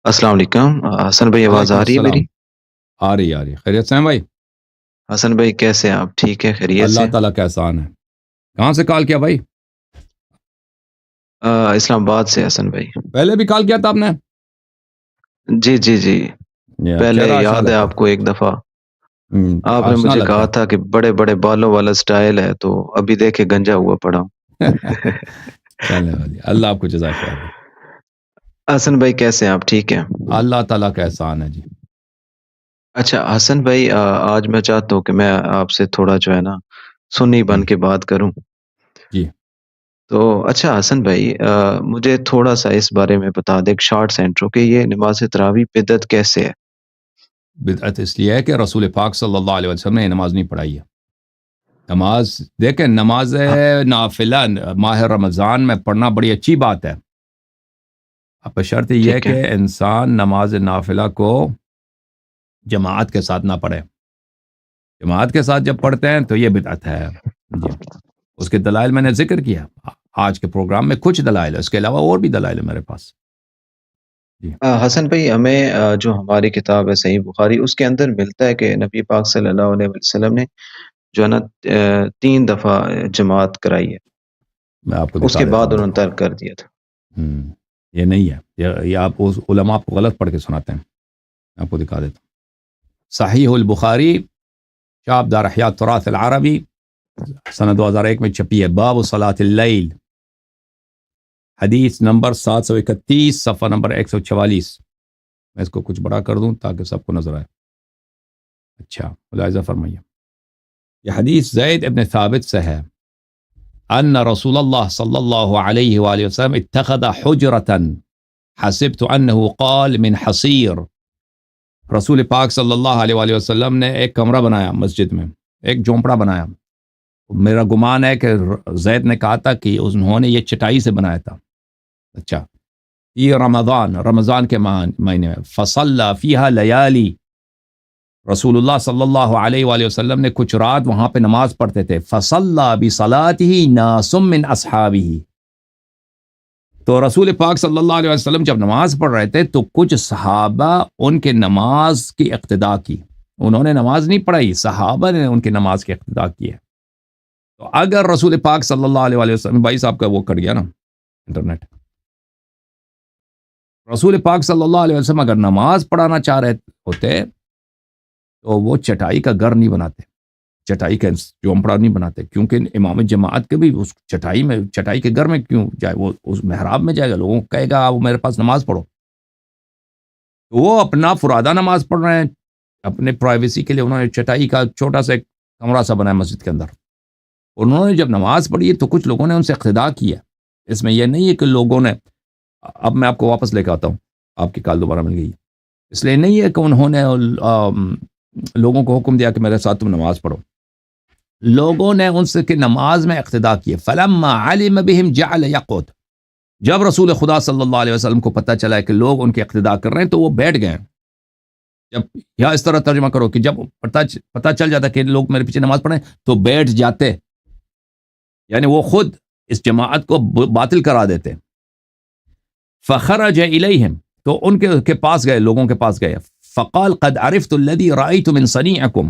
السلام علیکم حسن بھائی، آواز وعلیکم آ رہی ہے میری؟ السلام۔ آ رہی خیریت سے ہیں بھائی؟ حسن بھائی کیسے ہیں آپ؟ ٹھیک ہے، خیریت اللہ سے؟ تعالیٰ کا احسان ہے۔ کہاں سے کال کیا بھائی؟ اسلام آباد سے حسن بھائی۔ پہلے بھی کال کیا تھا آپ نے؟ جی جی جی، پہلے چہرہ آشنا یاد ہے لگتا آپ کو ایک دفعہ آپ نے آشنا مجھے لگتا کہا تھا کہ بڑے بڑے بالوں والا سٹائل ہے، تو ابھی دیکھے گنجا ہوا پڑا ہوں۔ ہے چلنے والی، اللہ آپ کو جزائے خیر دے۔ حسن بھائی کیسے ہیں آپ؟ ٹھیک ہیں؟ اللہ تعالیٰ کا احسان ہے جی۔ اچھا حسن بھائی، آج میں چاہتا ہوں کہ میں آپ سے تھوڑا جو ہے نا سنی بن ہم، کے بات کروں۔ جی تو اچھا حسن بھائی، مجھے تھوڑا سا اس بارے میں بتا دیں، ایک شارٹ سینٹرو کہ یہ نماز تراویح بدعت کیسے ہے؟ بدعت اس لیے ہے کہ رسول پاک صلی اللہ علیہ وسلم نے یہ نماز نہیں پڑھائی ہے۔ نماز دیکھیں، نماز ہاں، نافلہ ماہ رمضان میں پڑھنا بڑی اچھی بات ہے۔ اب شرط یہ ہے ٹھیک ہے، کہ انسان نماز نافلہ کو جماعت کے ساتھ نہ پڑھے۔ جماعت کے ساتھ جب پڑھتے ہیں تو یہ بدعت ہے جی۔ اس کے دلائل میں نے ذکر کیا آج کے پروگرام میں، کچھ دلائل ہے، اس کے علاوہ اور بھی دلائل ہے میرے پاس جی۔ حسن بھائی ہمیں جو ہماری کتاب ہے صحیح بخاری، اس کے اندر ملتا ہے کہ نبی پاک صلی اللہ علیہ وسلم نے جو ہے نا 3 دفعہ جماعت کرائی ہے، میں آپ کو اس دکھا کے دیتا بعد ہوں انہوں نے دیکھو۔ ترک کر دیا تھا۔ یہ نہیں ہے، یہ آپ اس علماء آپ کو غلط پڑھ کے سناتے ہیں۔ میں آپ کو دکھا دیتا ہوں۔ صحیح البخاری، شعب دار احیاء تراث العربی، سنہ 2001 میں چھپی ہے، باب صلاۃ اللیل، حدیث نمبر 731، صفحہ نمبر 144۔ میں اس کو کچھ بڑا کر دوں تاکہ سب کو نظر آئے۔ اچھا ملاحظہ فرمائیے، یہ حدیث زید ابن ثابت سے ہے، ان رسول اللہ صلی اللہ علیہ وآلہ وسلم اتخذ حجرتا حسبت انه قال من حصیر۔ رسول پاک صلی اللہ علیہ وآلہ وسلم نے ایک کمرہ بنایا مسجد میں، ایک جھونپڑا بنایا۔ میرا گمان ہے کہ زید نے کہا تھا کہ انہوں نے یہ چٹائی سے بنایا تھا۔ اچھا، یہ رمضان کے مہینے میں، فصلی فیہا لیالی، رسول اللہ صلی اللہ علیہ وآلہ وسلم نے کچھ رات وہاں پہ نماز پڑھتے تھے، فصلی بصلاتہ ناس من اصحابہ، تو رسول پاک صلی اللہ علیہ وسلم جب نماز پڑھ رہے تھے تو کچھ صحابہ ان کے نماز کی اقتداء کی۔ انہوں نے نماز نہیں پڑھائی، صحابہ نے ان کی نماز کی اقتداء کی ہے۔ تو اگر رسول پاک صلی اللہ علیہ وآلہ وسلم، بھائی صاحب کا وہ کٹ گیا نا انٹرنیٹ، رسول پاک صلی اللہ علیہ وسلم اگر نماز پڑھانا چاہ رہے ہوتے تو وہ چٹائی کا گھر نہیں بناتے، چٹائی کا جھونپڑا نہیں بناتے، کیونکہ امام جماعت کے بھی اس چٹائی کے گھر میں کیوں جائے؟ وہ اس محراب میں جائے گا، لوگوں کو کہے گا وہ میرے پاس نماز پڑھو۔ تو وہ اپنا فرادہ نماز پڑھ رہے ہیں، اپنے پرائیویسی کے لیے انہوں نے چٹائی کا چھوٹا سا ایک کمرہ سا بنایا مسجد کے اندر۔ انہوں نے جب نماز پڑھی ہے تو کچھ لوگوں نے ان سے اقتداء کی ہے۔ اس میں یہ نہیں ہے کہ لوگوں نے، اب میں آپ کو واپس لے کے آتا ہوں، آپ کی کال دوبارہ مل گئی، اس لیے نہیں ہے کہ انہوں نے لوگوں کو حکم دیا کہ میرے ساتھ تم نماز پڑھو۔ لوگوں نے ان سے کہ نماز میں اقتداء کی ہے۔ فلما علم بهم جعل يقعد، جب رسول خدا صلی اللہ علیہ وسلم کو پتہ چلا ہے کہ لوگ ان کی اقتداء کر رہے ہیں تو وہ بیٹھ گئے۔ جب یا اس طرح ترجمہ کرو کہ جب پتہ چل جاتا کہ لوگ میرے پیچھے نماز پڑھیں تو بیٹھ جاتے، یعنی وہ خود اس جماعت کو باطل کرا دیتے۔ فخرج الیہم، تو ان کے پاس گئے، لوگوں کے پاس گئے، فقال قد عرفت الذی رأیت من صنیعکم،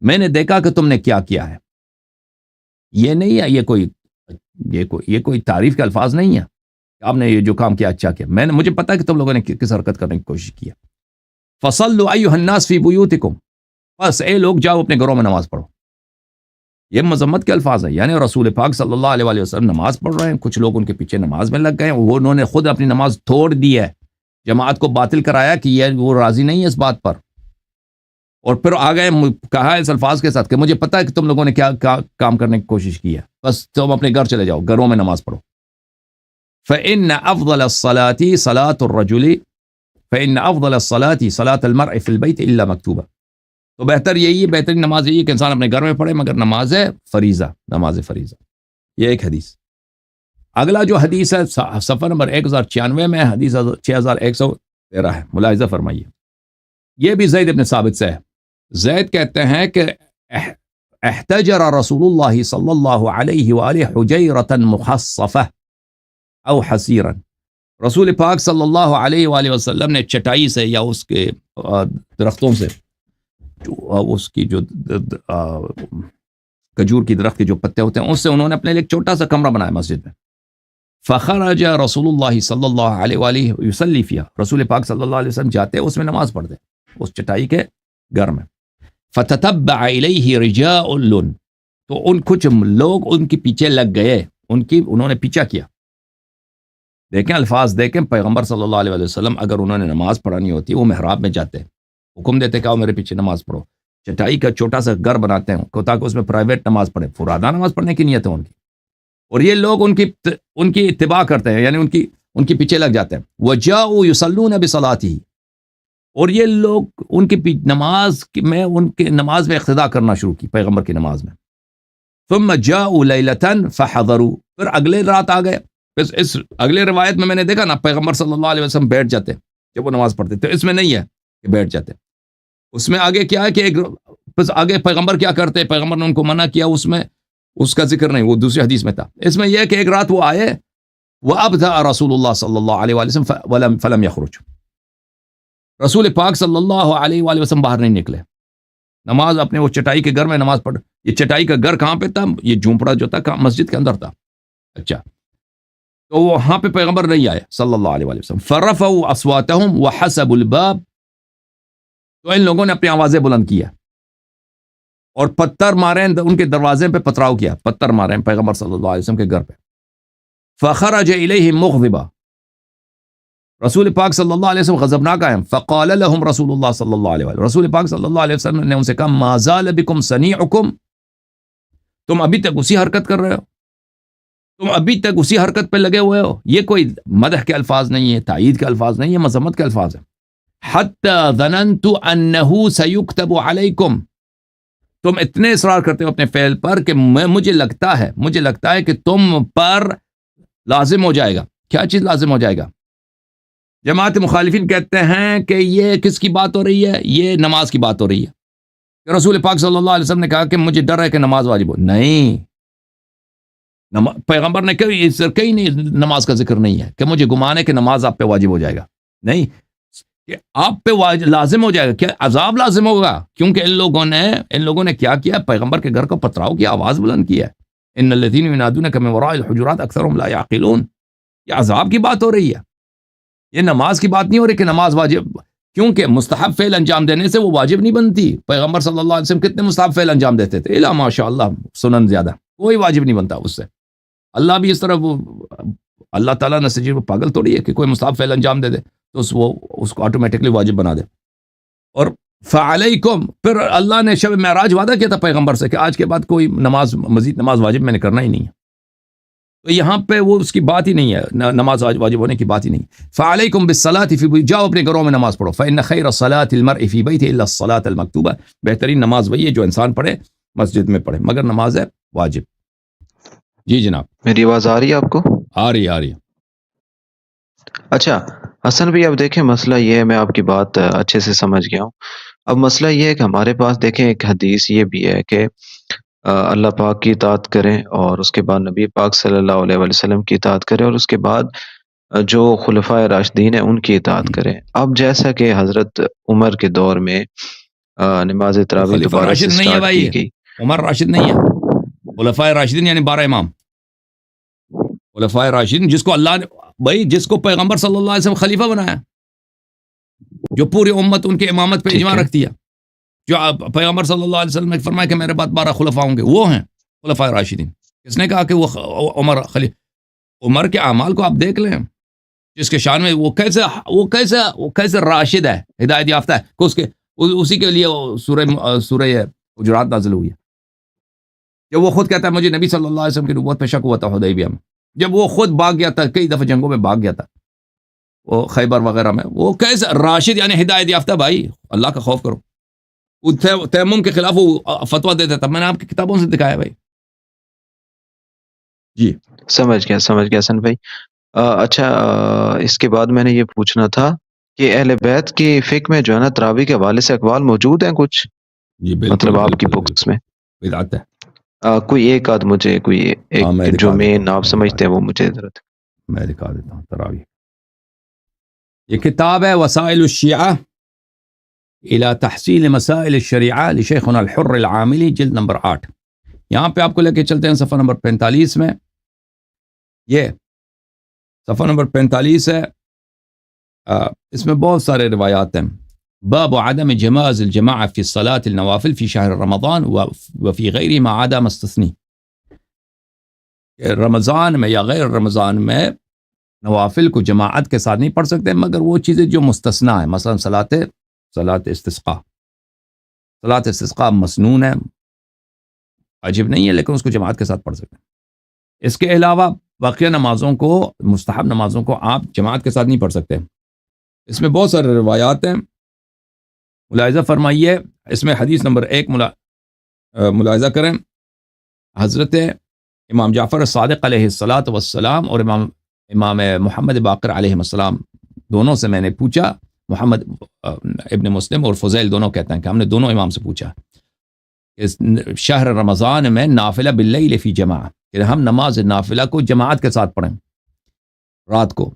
میں نے دیکھا کہ تم نے کیا کیا ہے۔ یہ نہیں ہے، یہ کوئی تعریف کے الفاظ نہیں ہے، آپ نے یہ جو کام کیا اچھا کیا، مجھے پتا ہے کہ تم لوگوں نے کس حرکت کرنے کی کوشش کی ہے۔ فصلوا ایھا الناس فی بیوتکم، بس اے لوگ جاؤ اپنے گھروں میں نماز پڑھو۔ یہ مذمت کے الفاظ ہیں، یعنی رسول پاک صلی اللہ علیہ وآلہ وسلم نماز پڑھ رہے ہیں، کچھ لوگ ان کے پیچھے نماز میں لگ گئے، انہوں نے خود اپنی نماز توڑ دی ہے، جماعت کو باطل کرایا کہ یہ وہ راضی نہیں ہے اس بات پر، اور پھر آگئے کہا اس الفاظ کے ساتھ کہ مجھے پتا ہے کہ تم لوگوں نے کیا کام کرنے کی کوشش کی ہے، بس تم اپنے گھر چلے جاؤ، گھروں میں نماز پڑھو۔ فإن أفضل الصلاة صلاة الرجل فإن أفضل الصلاة صلاة المرء في البيت إلا مكتوبة، تو بہتر یہی ہے، بہترین نماز یہی ہے کہ انسان اپنے گھر میں پڑھے مگر نماز فریضہ، نماز فریضہ۔ یہ ایک حدیث۔ اگلا جو حدیث ہے صفحہ نمبر 1096 میں، حدیث 6113 ہے، ملاحظہ فرمائیے۔ یہ بھی زید ابن ثابت سے ہے۔ زید کہتے ہیں کہ احتجر رسول اللہ صلی اللہ علیہ وآلہ حجیرة مخصفہ او حسیرا، رسول پاک صلی اللہ علیہ وآلہ وسلم نے چٹائی سے یا اس کے درختوں سے اس کی جو کھجور کی درخت کے جو پتے ہوتے ہیں اس سے انہوں نے اپنے لیے ایک چھوٹا سا کمرہ بنایا مسجد میں. فخرج رسول اللہ صلی اللہ علیہ وآلہ یصلی فیہا، رسول پاک صلی اللہ علیہ وسلم جاتے اس میں نماز پڑھتے اس چٹائی کے گھر میں. فتتبع الیہ رجال، تو ان کچھ لوگ ان کے پیچھے لگ گئے، انہوں نے پیچھا کیا. دیکھیں الفاظ دیکھیں، پیغمبر صلی اللہ علیہ وسلم اگر انہوں نے نماز پڑھانی ہوتی وہ محراب میں جاتے، حکم دیتے کہ آؤ میرے پیچھے نماز پڑھو. چٹائی کا چھوٹا سا گھر بناتے ہیں تاکہ اس میں پرائیویٹ نماز پڑھیں، فرادہ نماز پڑھنے کی نیت ہے ان کی، اور یہ لوگ ان کی اتباع کرتے ہیں، یعنی ان کے پیچھے لگ جاتے ہیں. وجاءوا یصلون بصلاتہ، اور یہ لوگ ان کی نماز میں اقتداء کرنا شروع کی، پیغمبر کی نماز میں. ثم جاءوا لیلۃ فحضروا، پھر اگلے رات آ گئے. اس اگلے روایت میں نے دیکھا نا پیغمبر صلی اللہ علیہ وسلم بیٹھ جاتے جب وہ نماز پڑھتے، تو اس میں نہیں ہے کہ بیٹھ جاتے. اس میں آگے کیا ہے کہ بس آگے پیغمبر کیا کرتے، پیغمبر نے ان کو منع کیا، اس کا ذکر نہیں، وہ دوسری حدیث میں تھا. اس میں یہ ہے کہ ایک رات وہ آئے، وَأَبْدَأَ رسول اللہ صلی اللہ علیہ وسلم فلم یخرج، رسول پاک صلی اللہ علیہ وآلہ وسلم باہر نہیں نکلے. نماز اپنے وہ چٹائی کے گھر میں نماز پڑھ. یہ چٹائی کا گھر کہاں پہ تھا؟ یہ جھونپڑا جو تھا مسجد کے اندر تھا. اچھا، تو وہاں پہ پیغمبر نہیں آئے صلی اللہ علیہ وآلہ وسلم. فَرَفَعُوا أَصْوَاتَهُمْ وَحَسَبُوا الْبَابَ، تو ان لوگوں نے اپنی آوازیں بلند کیا اور پتھر مارے، ان کے دروازے پہ پتھراؤ کیا، پتھر مارے پیغمبر صلی اللہ علیہ وسلم کے گھر پہ. فخرج الیہم مغضبا، رسول پاک صلی اللہ علیہ وسلم غضبناک آئے. فقال لهم رسول اللہ صلی اللہ علیہ وسلم، رسول پاک صلی اللہ علیہ وسلم نے ان سے کہا ما زال بکم صنیعکم، تم ابھی تک اسی حرکت کر رہے ہو، تم ابھی تک اسی حرکت پہ لگے ہوئے ہو. یہ کوئی مدح کے الفاظ نہیں ہے، تائید کے الفاظ نہیں ہے، مذمت کے الفاظ ہیں. حتی ظننت انہ سیکتب علیکم، تم اتنے اصرار کرتے ہو اپنے فعل پر کہ مجھے لگتا ہے کہ تم پر لازم ہو جائے گا. کیا چیز لازم ہو جائے گا؟ جماعت مخالفین کہتے ہیں کہ یہ کس کی بات ہو رہی ہے؟ یہ نماز کی بات ہو رہی ہے. رسول پاک صلی اللہ علیہ وسلم نے کہا کہ مجھے ڈر ہے کہ نماز واجب ہو. نہیں، پیغمبر نے کہیں نہیں نماز کا ذکر نہیں ہے کہ مجھے گمان ہے کہ نماز آپ پہ واجب ہو جائے گا. نہیں، کہ آپ پہ لازم ہو جائے گا. کیا عذاب لازم ہوگا؟ کیونکہ ان لوگوں نے کیا کیا؟ پیغمبر کے گھر کو پتھراؤ کیا، آواز بلند کیا. ان الذین ینادونک من وراء الحجرات اکثرهم لا یعقلون. یہ عذاب کی بات ہو رہی ہے، یہ نماز کی بات نہیں ہو رہی کہ نماز واجب، کیونکہ مستحب فعل انجام دینے سے وہ واجب نہیں بنتی. پیغمبر صلی اللہ علیہ وسلم کتنے مستحب فعل انجام دیتے تھے، الا ماشاء اللہ سنن زیادہ، کوئی واجب نہیں بنتا اس سے. اللہ بھی اس طرح اللہ تعالیٰ نے سجی پاگل تھوڑی ہے کہ کوئی مستحب فعل انجام دے تو اس کو آٹومیٹکلی واجب بنا دے. اور فعلیکم، پھر اللہ نے شب معراج وعدہ کیا تھا پیغمبر سے کہ آج کے بعد کوئی مزید نماز واجب میں نے کرنا ہی نہیں ہے. تو یہاں پہ وہ اس کی بات ہی نہیں ہے، نماز واجب ہونے کی بات ہی نہیں. فعلیکم بالصلاۃ فی، جاؤ اپنے گھروں میں نماز پڑھو. فإن خیر الصلاۃ المرء فی بیتہ الا الصلاۃ المکتوبہ، بہترین نماز وہی ہے جو انسان پڑھے مسجد میں پڑھے، مگر نماز ہے واجب. جی جناب، میری آواز آ رہی ہے آپ کو؟ آ رہی ہے. اچھا حسن بھائی، اب دیکھیں مسئلہ یہ ہے، میں آپ کی بات اچھے سے سمجھ گیا ہوں. اب مسئلہ یہ ہے کہ ہمارے پاس دیکھیں ایک حدیث یہ بھی ہے کہ اللہ پاک کی اطاعت کریں، اور اس کے بعد نبی پاک صلی اللہ علیہ وسلم کی اطاعت کریں، اور اس کے بعد جو خلفائے راشدین ہیں ان کی اطاعت کریں. اب جیسا کہ حضرت عمر کے دور میں نماز تراویح خلیفہ دوبارہ سے راشد نہیں ہے سٹارٹ بھائی، کی گئی. عمر راشد نہیں ہے، خلفائے راشدین یعنی 12 امام. خلفائے راشدین جس کو اللہ نے، بھائی جس کو پیغمبر صلی اللہ علیہ وسلم خلیفہ بنایا، جو پوری امت ان کے امامت پہ اجماع رکھتی ہے، جو پیغمبر صلی اللہ علیہ وسلم نے فرمایا کہ میرے بعد 12 خلفاء ہوں گے، وہ ہیں خلفائے راشدین. کس نے کہا کہ وہ عمر کے اعمال کو آپ دیکھ لیں، جس کے شان میں وہ کیسے راشد ہے، ہدایت یافتہ ہے، کہ اسی کے لیے سورہ حجرات نازل ہوئی ہے. جب وہ خود کہتا ہے مجھے نبی صلی اللہ علیہ وسلم کی نبوت پہ شک ہوا تھا حدیبیہ میں، جب وہ خود بھاگ گیا تھا، کئی دفعہ جنگوں میں بھاگ گیا تھا، وہ خیبر وغیرہ میں، وہ کیسے راشد یعنی ہدایت یافتہ. بھائی اللہ کا خوف کرو. تیمم کے خلاف وہ فتویٰ دیتا تھا، میں نے آپ کی کتابوں سے دکھایا بھائی. جی سمجھ گیا حسن بھائی. اچھا اس کے بعد میں نے یہ پوچھنا تھا کہ اہل بیت کی فقہ میں جو ہے نا تراویح کے حوالے سے اقوال موجود ہیں کچھ؟ جی بالکل، مطلب آپ کی بکس میں بدعت ہے. کوئی ایک آدھ مجھے، کوئی ایک جو مین آپ سمجھتے ہیں وہ مجھے ضرورت. میں دکھا دیتا ہوں تراویح. یہ کتاب ہے وسائل الشیعہ الى تحصیل مسائل الشریعہ لشیخنا الحر العاملی، جلد نمبر 8۔ یہاں پہ آپ کو لے کے چلتے ہیں صفحہ نمبر 45 میں۔ یہ صفحہ نمبر 45 ہے، اس میں بہت سارے روایات ہیں۔ باب عدم جواز الجماعة في الصلاة النوافل في شهر رمضان وفي غیره ما عدا ما استثنی، رمضان میں یا غیر رمضان میں نوافل کو جماعت کے ساتھ نہیں پڑھ سکتے مگر وہ چیزیں جو مستثنا ہیں، مثلا صلاۃ استسقاء۔ صلاۃ استسقاء مسنون ہے، واجب نہیں ہے، لیکن اس کو جماعت کے ساتھ پڑھ سکتے ہیں۔ اس کے علاوہ باقی نمازوں کو، مستحب نمازوں کو آپ جماعت کے ساتھ نہیں پڑھ سکتے۔ اس میں بہت سارے روایات ہیں، ملاحظہ فرمائیے۔ اس میں حدیث نمبر 1 ملاحظہ کریں۔ حضرت امام جعفر صادق علیہ الصلاۃ والسلام اور امام محمد باقر علیہ السلام دونوں سے میں نے پوچھا، محمد ابن مسلم اور فضیل دونوں کہتے ہیں کہ ہم نے دونوں امام سے پوچھا کہ شہر رمضان میں نافلہ باللیل فی جماعہ، کہ ہم نماز نافلہ کو جماعت کے ساتھ پڑھیں رات کو،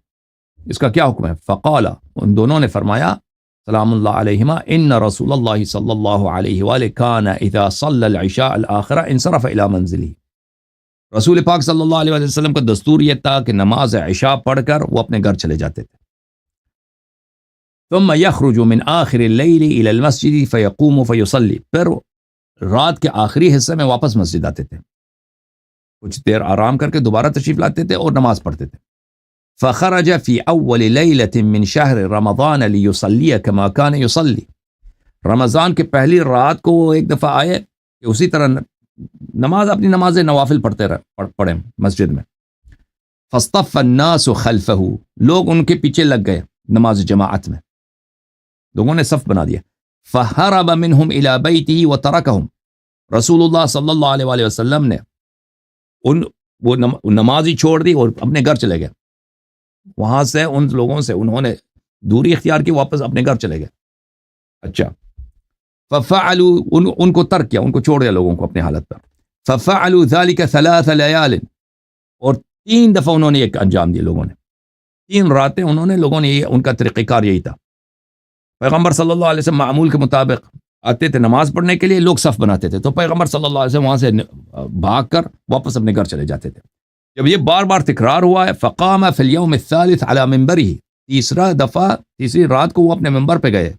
اس کا کیا حکم ہے؟ فقال، ان دونوں نے فرمایا سلام اللہ علیہما، ان رسول اللہ صلی اللہ علیہ وآلہ کان اذا صلی العشاء الآخرہ انصرف الی منزلی، رسول پاک صلی اللہ علیہ وسلم کا دستور یہ تھا کہ نماز عشاء پڑھ کر وہ اپنے گھر چلے جاتے تھے۔ ثم يخرج من آخر اللیل الی المسجد فیقوم فیصلی، پھر رات کے آخری حصے میں واپس مسجد آتے تھے، کچھ دیر آرام کر کے دوبارہ تشریف لاتے تھے اور نماز پڑھتے تھے۔ فخرج في اول ليلة من شهر رمضان ليصلي كما كان يصلي، رمضان کے پہلی رات کو وہ ایک دفعہ آئے کہ اسی طرح اپنی نماز نوافل پڑھیں مسجد میں۔ فاصطف الناس خلفه، لوگ ان کے پیچھے لگ گئے نماز جماعت میں، لوگوں نے صف بنا دیا۔ فهرب منهم الى بيته وتركهم، رسول اللہ صلی اللہ علیہ وآلہ وسلم نے وہ نماز ہی چھوڑ دی اور اپنے گھر چلے گئے، وہاں سے ان لوگوں سے انہوں نے دوری اختیار کی، واپس اپنے گھر چلے گئے۔ اچھا، ففعلوا، ان کو ترک کیا، ان کو چھوڑ دیا لوگوں کو اپنے حالت پر۔ ففعلوا ذلك 3 ليال، اور 3 دفعہ انہوں نے ایک انجام دیا، لوگوں نے 3 راتیں انہوں نے، لوگوں نے ان کا طریقہ کار یہی تھا۔ پیغمبر صلی اللہ علیہ وسلم معمول کے مطابق آتے تھے نماز پڑھنے کے لیے، لوگ صف بناتے تھے، تو پیغمبر صلی اللہ علیہ وسلم وہاں سے بھاگ کر واپس اپنے گھر چلے جاتے تھے۔ جب یہ بار بار تکرار ہوا ہے، فقام فی الیوم الثالث علی منبرہ، تیسری رات کو وہ اپنے منبر پہ گئے،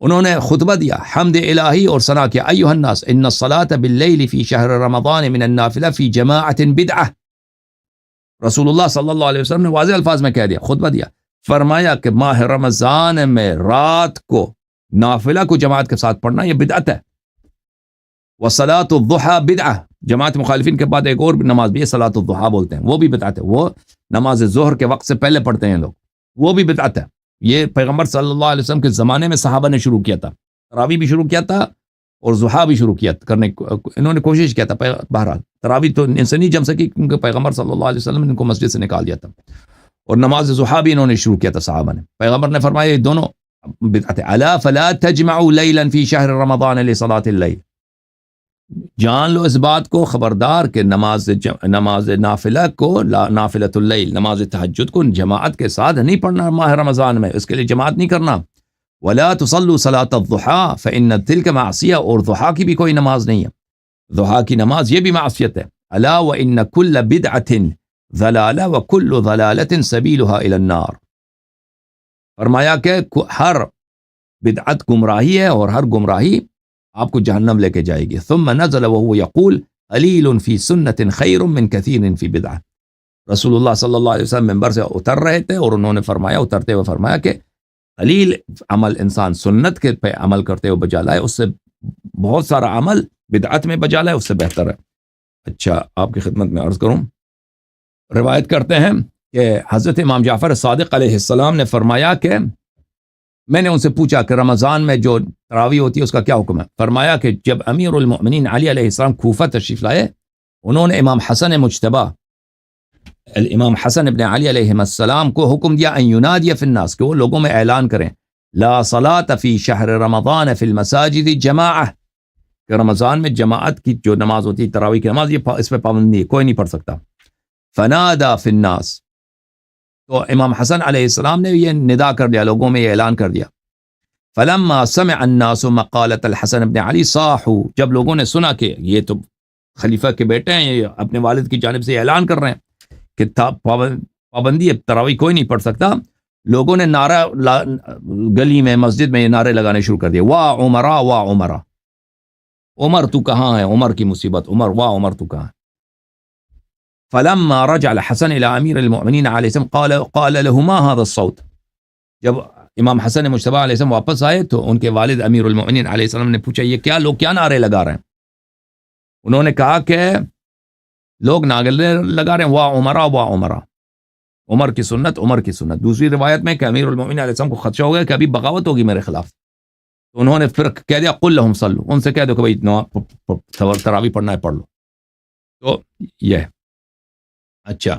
انہوں نے خطبہ دیا، حمد الہی اور ثنا کیا، ایھا الناس ان الصلاۃ باللیل فی شہر رمضان من النافلہ فی جماعۃ بدعہ، رسول اللہ صلی اللہ علیہ وسلم نے واضح الفاظ میں کہہ دیا، خطبہ دیا، فرمایا کہ ماہ رمضان میں رات کو نافلہ کو جماعت کے ساتھ پڑھنا یہ بدعت ہے۔ وصلاۃ الضحیٰ بدعہ، جماعت مخالفین کے بعد ایک اور نماز بھی ہے صلاۃ الضحیٰ بولتے ہیں، وہ بھی بدعت ہے، وہ نماز ظہر کے وقت سے پہلے پڑھتے ہیں لوگ، وہ بھی بدعت ہے۔ یہ پیغمبر صلی اللہ علیہ وسلم کے زمانے میں صحابہ نے شروع کیا تھا، تراویح بھی شروع کیا تھا اور ضحیٰ بھی شروع کیا کرنے، انہوں نے کوشش کیا تھا، بہرحال تراویح تو ان سے نہیں جم سکی کیونکہ پیغمبر صلی اللہ علیہ وسلم نے ان کو مسجد سے نکال دیا تھا، اور نماز ضحیٰ بھی انہوں نے شروع کیا تھا صحابہ نے۔ پیغمبر نے فرمایا یہ دونوں بدعت ہے۔ الا فلا تجمعوا لیلا فی شہر رمضان لصلاۃ اللیل، جان لو اس بات کو، خبردار کہ نماز نافلہ کو، نافلۃ اللیل، نماز تہجد کو جماعت کے ساتھ نہیں پڑھنا ماہ رمضان میں، اس کے لیے جماعت نہیں کرنا۔ ولا تصلوا صلاۃ الضحیٰ فإن تلک معصیہ، اور ضحیٰ کی بھی کوئی نماز نہیں ہے، ضحیٰ کی نماز یہ بھی معصیت ہے۔ الا وإن كل بدعة ضلالہ وكل ضلالة سبیلها إلى النار، فرمایا کہ ہر بدعت گمراہی ہے اور ہر گمراہی آپ کو جہنم لے کے جائے گی۔ ثم نزل وهو يقول قلیل فی سنت خیر من کثیر فی بدعہ، رسول اللہ صلی اللہ علیہ وسلم منبر سے اتر رہے تھے اور انہوں نے فرمایا، اترتے ہوئے فرمایا کہ قلیل عمل انسان سنت کے پہ عمل کرتے ہوئے بجا لائے، اس سے بہت سارا عمل بدعت میں بجا لائے، اس سے بہتر ہے۔ اچھا، آپ کی خدمت میں عرض کروں، روایت کرتے ہیں کہ حضرت امام جعفر صادق علیہ السلام نے فرمایا کہ میں نے ان سے پوچھا کہ رمضان میں جو تراویح ہوتی ہے اس کا کیا حکم ہے؟ فرمایا کہ جب امیر المؤمنین علی علیہ السلام کوفہ تشریف لائے، انہوں نے امام حسن مجتبی، امام حسن ابن علی علیہ السلام کو حکم دیا ان ینادی فی الناس، کہ وہ لوگوں میں اعلان کریں لا صلاۃ فی شہر رمضان فی المساجد جماعہ، کہ رمضان میں جماعت کی جو نماز ہوتی ہے تراویح کی نماز، یہ اس پہ پابندی ہے، کوئی نہیں پڑھ سکتا۔ فنادا فی الناس، تو امام حسن علیہ السلام نے یہ ندا کر دیا، لوگوں میں یہ اعلان کر دیا. فلما سمع الناس مقالۃ الحسن بن علی صاحوا، جب لوگوں نے سنا کہ یہ تو خلیفہ کے بیٹے ہیں، یہ اپنے والد کی جانب سے اعلان کر رہے ہیں کہ پابندی ہے، تراویح کوئی نہیں پڑھ سکتا، لوگوں نے نعرہ گلی میں مسجد میں یہ نعرے لگانے شروع کر دیے، واہ عمرا واہ عمرا، عمر تو کہاں ہے، عمر کی مصیبت، عمر واہ عمر تو کہاں ہے. فلما رجع الحسن الى امیر المؤمنین علیہ السلام قال له ما هذا الصوت، جب امام حسن مجتبی علیہ السلام واپس آئے تو ان کے والد امیر المؤمنین علیہ السلام نے پوچھا یہ کیا لوگ کیا نعرے لگا رہے ہیں؟ انہوں نے کہا کہ لوگ نعرے لگا رہے ہیں واہ عمرا واہ عمرا، عمر کی سنت عمر کی سنت. دوسری روایت میں کہ امیر المؤمنین علیہ السلام کو خدشہ ہو گیا کہ ابھی بغاوت ہوگی میرے خلاف، تو انہوں نے پھر کہہ دیا قل لهم صلوا، ان سے کہہ دو کہ بھائی تراویح پڑھنا ہے پڑھ لو. تو یہ اچھا،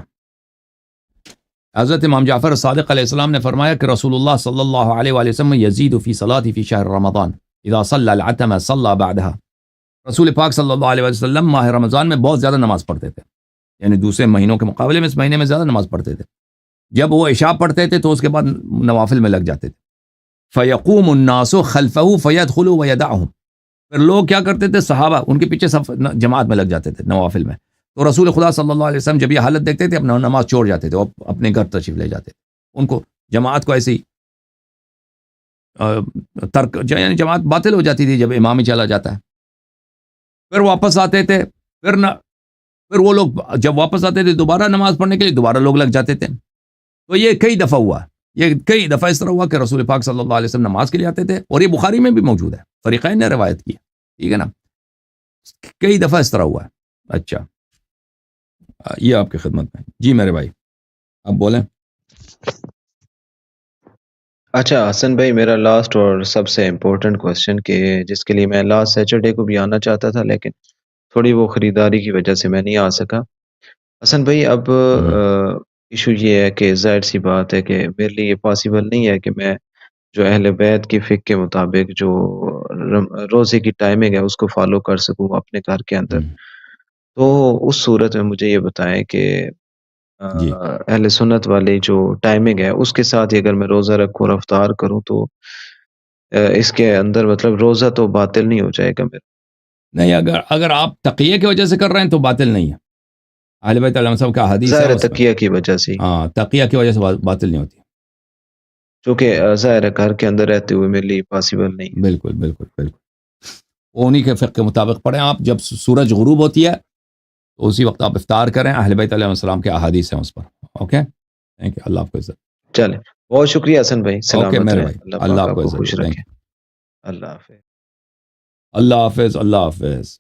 حضرت امام جعفر صادق علیہ السلام نے فرمایا کہ رسول اللہ صلی اللہ علیہ وآلہ وسلم یزید فی صلاتی فی شہر رمضان اذا صلی العتمہ صلی بعدها، رسول پاک صلی اللہ علیہ وسلم ماہ رمضان میں بہت زیادہ نماز پڑھتے تھے، یعنی دوسرے مہینوں کے مقابلے میں اس مہینے میں زیادہ نماز پڑھتے تھے. جب وہ عشاء پڑھتے تھے تو اس کے بعد نوافل میں لگ جاتے تھے. فیقوم الناس خلفہ فیدخلوا ویدعهم، پھر لوگ کیا کرتے تھے، صحابہ ان کے پیچھے جماعت میں لگ جاتے تھے نوافل میں. تو رسول خدا صلی اللہ علیہ وسلم جب یہ حالت دیکھتے تھے اپنا نماز چھوڑ جاتے تھے، اپنے گھر تشریف لے جاتے تھے. ان کو جماعت کو ایسے ہی ترک، یعنی جماعت باطل ہو جاتی تھی جب امام ہی چلا جاتا ہے. پھر واپس آتے تھے، پھر وہ لوگ جب واپس آتے تھے دوبارہ نماز پڑھنے کے لیے دوبارہ لوگ لگ جاتے تھے. تو یہ کئی دفعہ ہوا، یہ کئی دفعہ اس طرح ہوا کہ رسول پاک صلی اللہ علیہ وسلم نماز کے لیے آتے تھے، اور یہ بخاری میں بھی موجود ہے، فریقین نے روایت کی ہے، ٹھیک ہے نا، کئی دفعہ اس طرح ہوا ہے. اچھا، یہ آپ کی خدمت میں. جی میرے بھائی آپ بولیں. اچھا حسن بھائی، میرا لاسٹ اور سب سے امپورٹنٹ کوشچن کہ جس کے لیے میں لاسٹ سیٹرڈے کو بھی آنا چاہتا تھا لیکن تھوڑی وہ خریداری کی وجہ سے میں نہیں آ سکا. حسن بھائی اب ایشو یہ ہے کہ ظاہر سی بات ہے کہ میرے لیے یہ پاسبل نہیں ہے کہ میں جو اہل بیت کی فقہ کے مطابق جو روزے کی ٹائمنگ ہے اس کو فالو کر سکوں اپنے گھر کے اندر. تو اس صورت میں مجھے یہ بتائیں کہ اہل سنت والی جو ٹائمنگ ہے اس کے ساتھ ہی اگر میں روزہ رکھوں اور افطار کروں تو اس کے اندر مطلب روزہ تو باطل نہیں ہو جائے گا میرا؟ نہیں، اگر آپ تقیہ کی وجہ سے کر رہے ہیں تو باطل نہیں ہے. اہل بیت علیہ السلام کا حدیث ظاہر ہے ہے تقیہ کی وجہ سے، ہاں تقیہ کی وجہ سے باطل نہیں ہوتی، چونکہ ظاہر ہے گھر کے اندر رہتے ہوئے میرے لیے پاسبل نہیں. بالکل بالکل بالکل. انہی کے فقہ کے مطابق پڑھیں آپ. جب سورج غروب ہوتی ہے تو اسی وقت آپ افطار کریں. اہل بیت علیہ السلام کے احادیث ہیں اس پر. Okay, thank you. اللہ آپ کو عزت. چلے، بہت شکریہ حسن بھائی، سلامت رہیں، اللہ آپ کو خوش عزت. رکھے. اللہ حافظ. اللہ حافظ. اللہ حافظ.